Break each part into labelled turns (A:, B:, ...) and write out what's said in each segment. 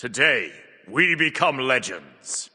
A: Today, we become legends.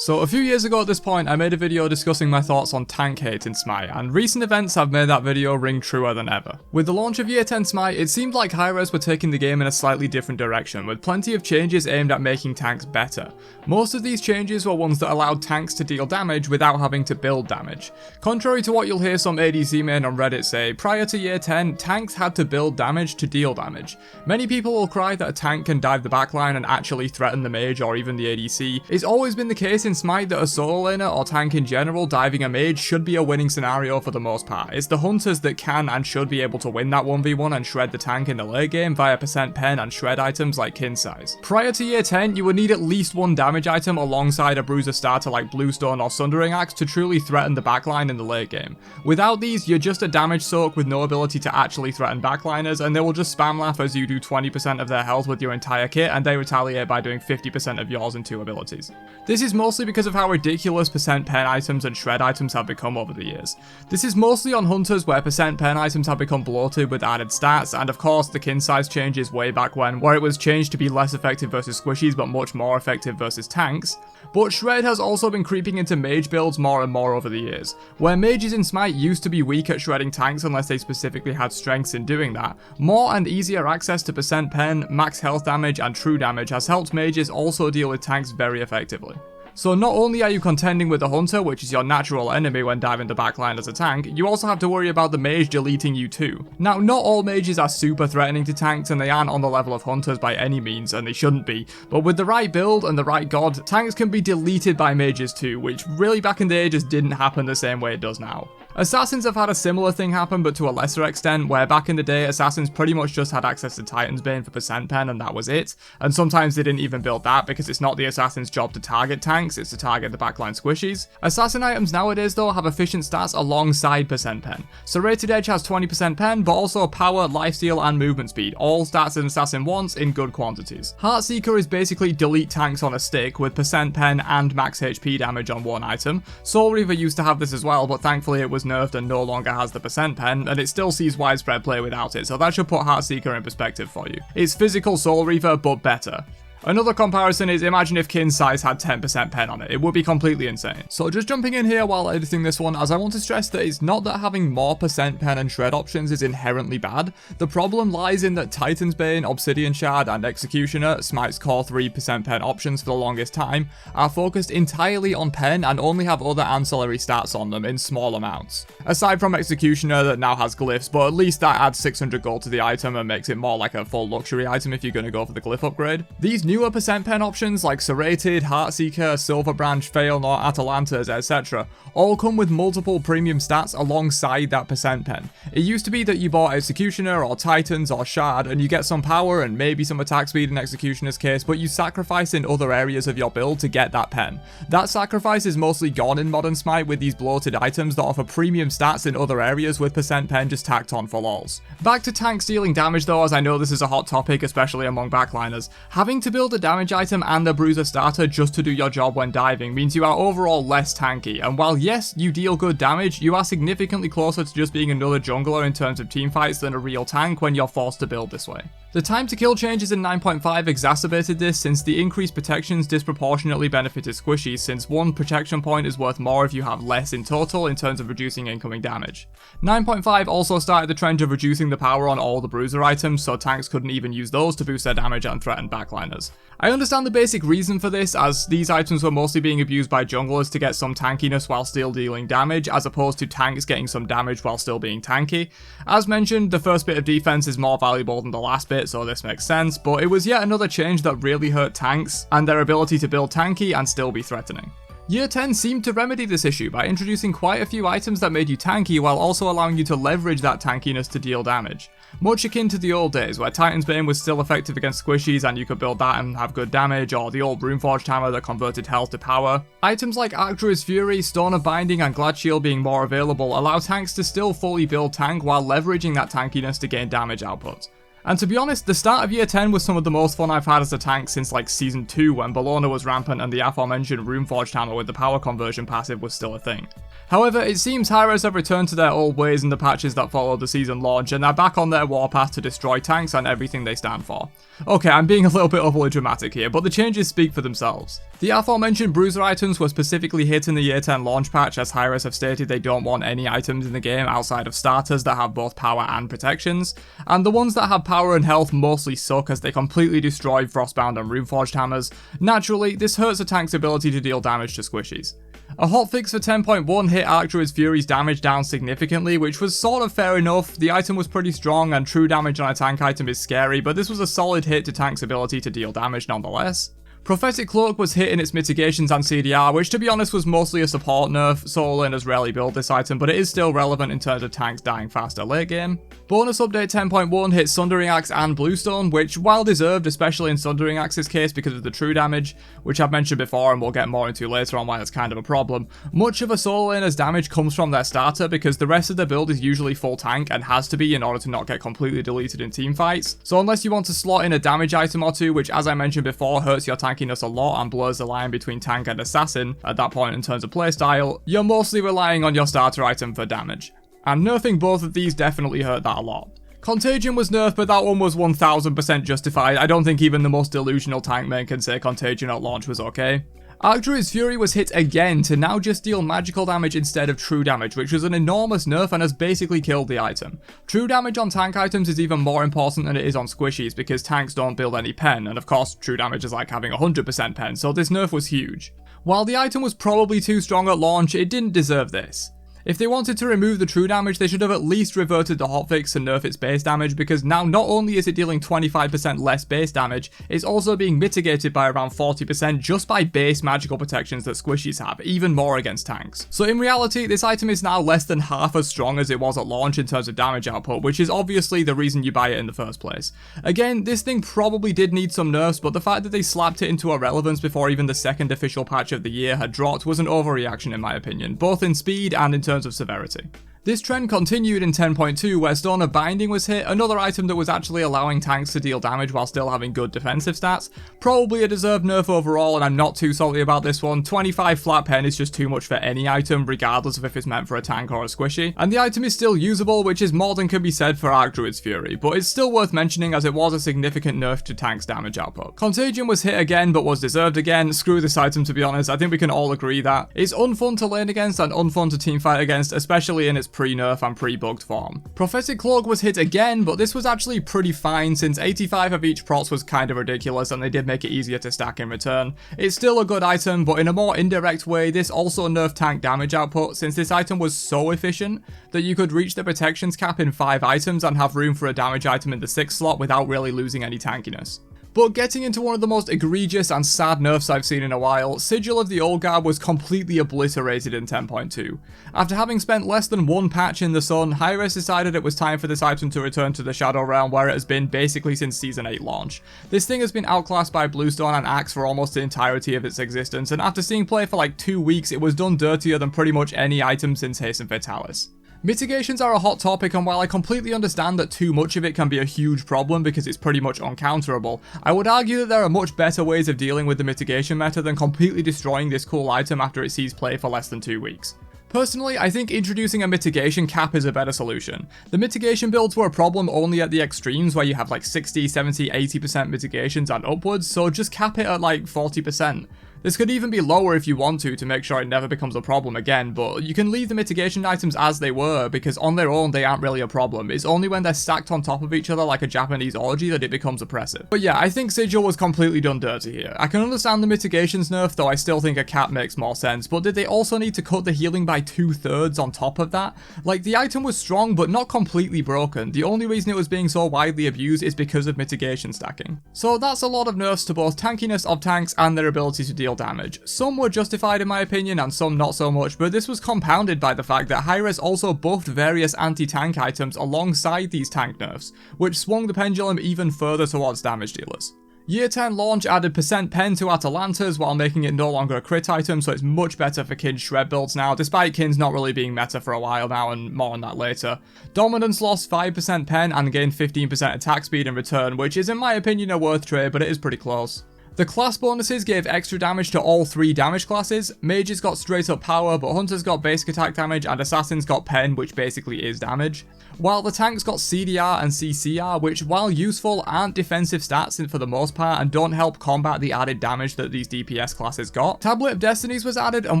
B: So a few years ago at this point, I made a video discussing my thoughts on tank hate in Smite, and recent events have made that video ring truer than ever. With the launch of Year 10 Smite, it seemed like Hi-Rez were taking the game in a slightly different direction, with plenty of changes aimed at making tanks better. Most of these changes were ones that allowed tanks to deal damage without having to build damage. Contrary to what you'll hear some ADC main on Reddit say, prior to Year 10, tanks had to build damage to deal damage. Many people will cry that a tank can dive the backline and actually threaten the mage or even the ADC. It's always been the case in Smite that a solo laner or tank in general diving a mage should be a winning scenario for the most part. It's the hunters that can and should be able to win that 1v1 and shred the tank in the late game via percent pen and shred items like kin size. Prior to Year 10, you would need at least one damage item alongside a bruiser starter like Bluestone or Sundering Axe to truly threaten the backline in the late game. Without these, you're just a damage soak with no ability to actually threaten backliners, and they will just spam laugh as you do 20% of their health with your entire kit, and they retaliate by doing 50% of yours in 2 abilities. This is mostly because of how ridiculous percent pen items and shred items have become over the years. This is mostly on hunters where percent pen items have become bloated with added stats, and of course the kin size changes way back when, where it was changed to be less effective versus squishies but much more effective versus tanks. But shred has also been creeping into mage builds more and more over the years. Where mages in Smite used to be weak at shredding tanks unless they specifically had strengths in doing that, more and easier access to percent pen, max health damage and true damage has helped mages also deal with tanks very effectively. So not only are you contending with the hunter, which is your natural enemy when diving the backline as a tank, you also have to worry about the mage deleting you too. Now, not all mages are super threatening to tanks, and they aren't on the level of hunters by any means, and they shouldn't be, but with the right build and the right god, tanks can be deleted by mages too, which really back in the day just didn't happen the same way it does now. Assassins have had a similar thing happen, but to a lesser extent, where back in the day, Assassins pretty much just had access to Titan's Bane for percent pen and that was it, and sometimes they didn't even build that because it's not the Assassin's job to target tanks, it's to target the backline squishies. Assassin items nowadays though have efficient stats alongside percent pen. Serrated Edge has 20% pen, but also power, lifesteal and movement speed, all stats an Assassin wants in good quantities. Heartseeker is basically delete tanks on a stick with percent pen and max HP damage on one item. Soul Reaver used to have this as well, but thankfully it was nerfed and no longer has the percent pen, and it still sees widespread play without it, so that should put Heartseeker in perspective for you. It's physical Soul Reaver, but better. Another comparison is, imagine if kin size had 10% pen on it. It would be completely insane. So just jumping in here while editing this one, as I want to stress that it's not that having more percent pen and shred options is inherently bad. The problem lies in that Titan's Bane, Obsidian Shard and Executioner, Smite's core 3% pen options for the longest time, are focused entirely on pen and only have other ancillary stats on them in small amounts. Aside from Executioner that now has glyphs, but at least that adds 600 gold to the item and makes it more like a full luxury item if you're going to go for the glyph upgrade. These newer percent pen options like Serrated, Heartseeker, Silver Branch, Failnor, Atalantas, etc. all come with multiple premium stats alongside that percent pen. It used to be that you bought Executioner or Titans or Shard and you get some power and maybe some attack speed in Executioner's case, but you sacrifice in other areas of your build to get that pen. That sacrifice is mostly gone in modern Smite with these bloated items that offer premium stats in other areas with percent pen just tacked on for lols. Back to tanks dealing damage though, as I know this is a hot topic especially among backliners. Having to build a damage item and a bruiser starter just to do your job when diving means you are overall less tanky, and while yes, you deal good damage, you are significantly closer to just being another jungler in terms of teamfights than a real tank when you're forced to build this way. The time to kill changes in 9.5 exacerbated this, since the increased protections disproportionately benefited squishies, since one protection point is worth more if you have less in total in terms of reducing incoming damage. 9.5 also started the trend of reducing the power on all the bruiser items, so tanks couldn't even use those to boost their damage and threaten backliners. I understand the basic reason for this, as these items were mostly being abused by junglers to get some tankiness while still dealing damage, as opposed to tanks getting some damage while still being tanky. As mentioned, the first bit of defense is more valuable than the last bit, so this makes sense, but it was yet another change that really hurt tanks and their ability to build tanky and still be threatening. Year 10 seemed to remedy this issue by introducing quite a few items that made you tanky while also allowing you to leverage that tankiness to deal damage. Much akin to the old days where Titan's Bane was still effective against squishies and you could build that and have good damage, or the old Runeforged hammer that converted health to power. Items like Archdruid's Fury, Stone of Binding and Glad Shield being more available allow tanks to still fully build tank while leveraging that tankiness to gain damage output. And to be honest, the start of Year 10 was some of the most fun I've had as a tank since like Season 2 when Bellona was rampant and the aforementioned Runeforged hammer with the power conversion passive was still a thing. However, it seems Hi-Rez have returned to their old ways in the patches that followed the season launch, and they're back on their warpath to destroy tanks and everything they stand for. Okay, I'm being a little bit overly dramatic here, but the changes speak for themselves. The aforementioned bruiser items were specifically hit in the Year 10 launch patch, as Hi-Rez have stated they don't want any items in the game outside of starters that have both power and protections, and the ones that have power and health mostly suck as they completely destroy Frostbound and Runeforged hammers. Naturally, this hurts a tank's ability to deal damage to squishies. A hotfix for 10.1 hit Archdruid's Fury's damage down significantly, which was sort of fair enough. The item was pretty strong and true damage on a tank item is scary, but this was a solid hit to tank's ability to deal damage nonetheless. Prophetic Cloak was hit in its mitigations and CDR, which to be honest was mostly a support nerf. Solo laners rarely build this item, but it is still relevant in terms of tanks dying faster late game. Bonus update 10.1 hit Sundering Axe and Bluestone, which, while deserved, especially in Sundering Axe's case because of the true damage, which I've mentioned before and we'll get more into later on why that's kind of a problem, much of a solo laner's damage comes from their starter because the rest of their build is usually full tank and has to be in order to not get completely deleted in teamfights. So unless you want to slot in a damage item or two, which as I mentioned before hurts your tankiness a lot and blurs the line between tank and assassin at that point in terms of playstyle, you're mostly relying on your starter item for damage. And nerfing both of these definitely hurt that a lot. Contagion was nerfed, but that one was 1000% justified. I don't think even the most delusional tank main can say Contagion at launch was okay. Archdruid's Fury was hit again to now just deal magical damage instead of true damage, which was an enormous nerf and has basically killed the item. True damage on tank items is even more important than it is on squishies because tanks don't build any pen, and of course true damage is like having 100% pen, so this nerf was huge. While the item was probably too strong at launch, it didn't deserve this. If they wanted to remove the true damage, they should have at least reverted the hotfix to nerf its base damage, because now not only is it dealing 25% less base damage, it's also being mitigated by around 40% just by base magical protections that squishies have, even more against tanks. So in reality, this item is now less than half as strong as it was at launch in terms of damage output, which is obviously the reason you buy it in the first place. Again, this thing probably did need some nerfs, but the fact that they slapped it into irrelevance before even the second official patch of the year had dropped was an overreaction in my opinion, both in speed and in terms of severity. This trend continued in 10.2 where Stone of Binding was hit, another item that was actually allowing tanks to deal damage while still having good defensive stats. Probably a deserved nerf overall, and I'm not too salty about this one. 25 flat pen is just too much for any item, regardless of if it's meant for a tank or a squishy. And the item is still usable, which is more than can be said for Archdruid's Fury, but it's still worth mentioning as it was a significant nerf to tank's damage output. Contagion was hit again, but was deserved again. Screw this item to be honest, I think we can all agree that. It's unfun to lane against and unfun to teamfight against, especially in its pre-nerf and pre-bugged form. Prophetic Cloak was hit again, but this was actually pretty fine since 85 of each prots was kind of ridiculous and they did make it easier to stack in return. It's still a good item, but in a more indirect way, this also nerfed tank damage output since this item was so efficient that you could reach the protections cap in 5 items and have room for a damage item in the 6th slot without really losing any tankiness. But getting into one of the most egregious and sad nerfs I've seen in a while, Sigil of the Old Guard was completely obliterated in 10.2. After having spent less than one patch in the sun, Hi-Rez decided it was time for this item to return to the Shadow Realm where it has been basically since Season 8 launch. This thing has been outclassed by Bluestone and Axe for almost the entirety of its existence, and after seeing play for like 2 weeks, it was done dirtier than pretty much any item since Hasten Fatalis. Mitigations are a hot topic, and while I completely understand that too much of it can be a huge problem because it's pretty much uncounterable, I would argue that there are much better ways of dealing with the mitigation meta than completely destroying this cool item after it sees play for less than 2 weeks. Personally, I think introducing a mitigation cap is a better solution. The mitigation builds were a problem only at the extremes where you have like 60, 70, 80% mitigations and upwards, so just cap it at like 40%. This could even be lower if you want to make sure it never becomes a problem again, but you can leave the mitigation items as they were because on their own they aren't really a problem. It's only when they're stacked on top of each other like a Japanese orgy that it becomes oppressive. But yeah, I think Sigil was completely done dirty here. I can understand the mitigations nerf, though I still think a cap makes more sense, but did they also need to cut the healing by 2/3 on top of that? Like, the item was strong but not completely broken. The only reason it was being so widely abused is because of mitigation stacking. So that's a lot of nerfs to both tankiness of tanks and their ability to deal damage. Some were justified in my opinion and some not so much, but this was compounded by the fact that Hi-Rez also buffed various anti-tank items alongside these tank nerfs, which swung the pendulum even further towards damage dealers. Year 10 launch added % pen to Atalantas while making it no longer a crit item, so it's much better for Kin's shred builds now, despite Kin's not really being meta for a while now, and more on that later. Dominance lost 5% pen and gained 15% attack speed in return, which is in my opinion a worth trade, but it is pretty close. The class bonuses gave extra damage to all 3 damage classes. Mages got straight up power, but hunters got basic attack damage, and assassins got pen, which basically is damage. While the tanks got CDR and CCR, which while useful aren't defensive stats for the most part and don't help combat the added damage that these DPS classes got. Tablet of Destinies was added, and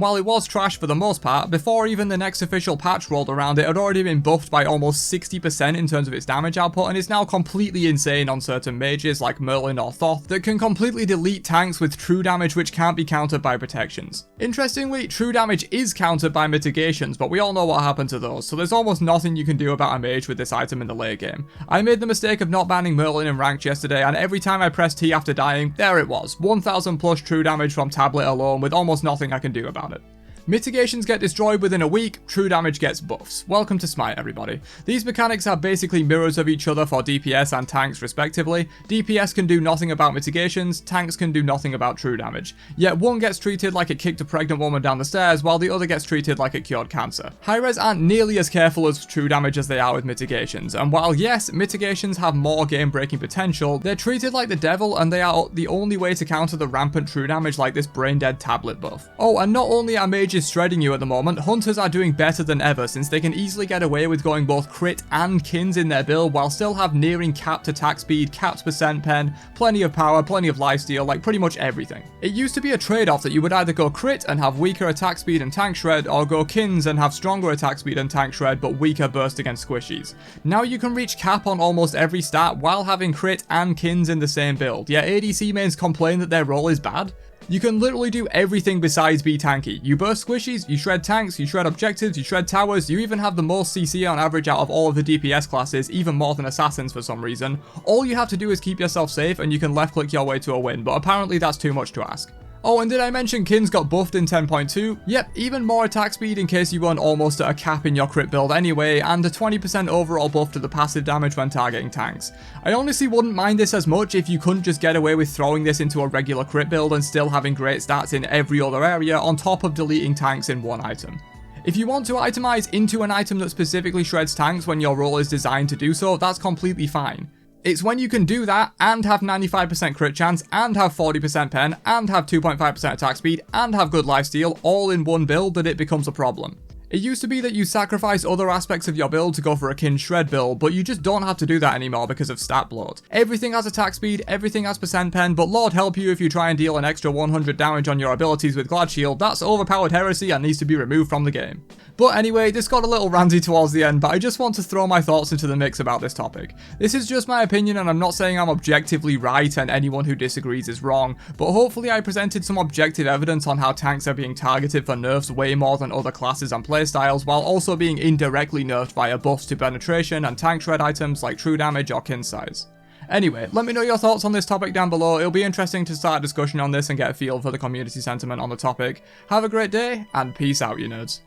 B: while it was trash for the most part, before even the next official patch rolled around, it had already been buffed by almost 60% in terms of its damage output, and is now completely insane on certain mages like Merlin or Thoth that can completely delete tanks with true damage which can't be countered by protections. Interestingly, true damage is countered by mitigations, but we all know what happened to those, so there's almost nothing you can do about a mage with this item in the late game. I made the mistake of not banning Merlin in ranked yesterday, and every time I pressed T after dying, there it was, 1000 plus true damage from tablet alone with almost nothing I can do about it. Mitigations get destroyed within a week, true damage gets buffs. Welcome to Smite, everybody. These mechanics are basically mirrors of each other for DPS and tanks respectively. DPS can do nothing about mitigations, tanks can do nothing about true damage. Yet one gets treated like it kicked a pregnant woman down the stairs, while the other gets treated like it cured cancer. High-res aren't nearly as careful as true damage as they are with mitigations, and while yes, mitigations have more game-breaking potential, they're treated like the devil, and they are the only way to counter the rampant true damage like this brain-dead tablet buff. Oh, and not only are mages shredding you at the moment, hunters are doing better than ever since they can easily get away with going both crit and kins in their build while still have nearing capped attack speed, capped percent pen, plenty of power, plenty of lifesteal, like pretty much everything. It used to be a trade-off that you would either go crit and have weaker attack speed and tank shred, or go kins and have stronger attack speed and tank shred but weaker burst against squishies. Now you can reach cap on almost every stat while having crit and kins in the same build, yet ADC mains complain that their role is bad. You can literally do everything besides be tanky. You burst squishies, you shred tanks, you shred objectives, you shred towers, you even have the most CC on average out of all of the DPS classes, even more than assassins for some reason. All you have to do is keep yourself safe and you can left click your way to a win, but apparently that's too much to ask. Oh, and did I mention kins got buffed in 10.2? Yep, even more attack speed in case you weren't almost at a cap in your crit build anyway, and a 20% overall buff to the passive damage when targeting tanks. I honestly wouldn't mind this as much if you couldn't just get away with throwing this into a regular crit build and still having great stats in every other area on top of deleting tanks in one item. If you want to itemize into an item that specifically shreds tanks when your role is designed to do so, that's completely fine. It's when you can do that and have 95% crit chance and have 40% pen and have 2.5% attack speed and have good lifesteal all in one build that it becomes a problem. It used to be that you sacrifice other aspects of your build to go for a kin shred build, but you just don't have to do that anymore because of stat bloat. Everything has attack speed, everything has percent pen, but Lord help you if you try and deal an extra 100 damage on your abilities with Glad Shield. That's overpowered heresy and needs to be removed from the game. But anyway, this got a little ranty towards the end, but I just want to throw my thoughts into the mix about this topic. This is just my opinion and I'm not saying I'm objectively right and anyone who disagrees is wrong, but hopefully I presented some objective evidence on how tanks are being targeted for nerfs way more than other classes and playstyles, while also being indirectly nerfed via buffs to penetration and tank shred items like true damage or kin size. Anyway, let me know your thoughts on this topic down below. It'll be interesting to start a discussion on this and get a feel for the community sentiment on the topic. Have a great day, and peace out, you nerds.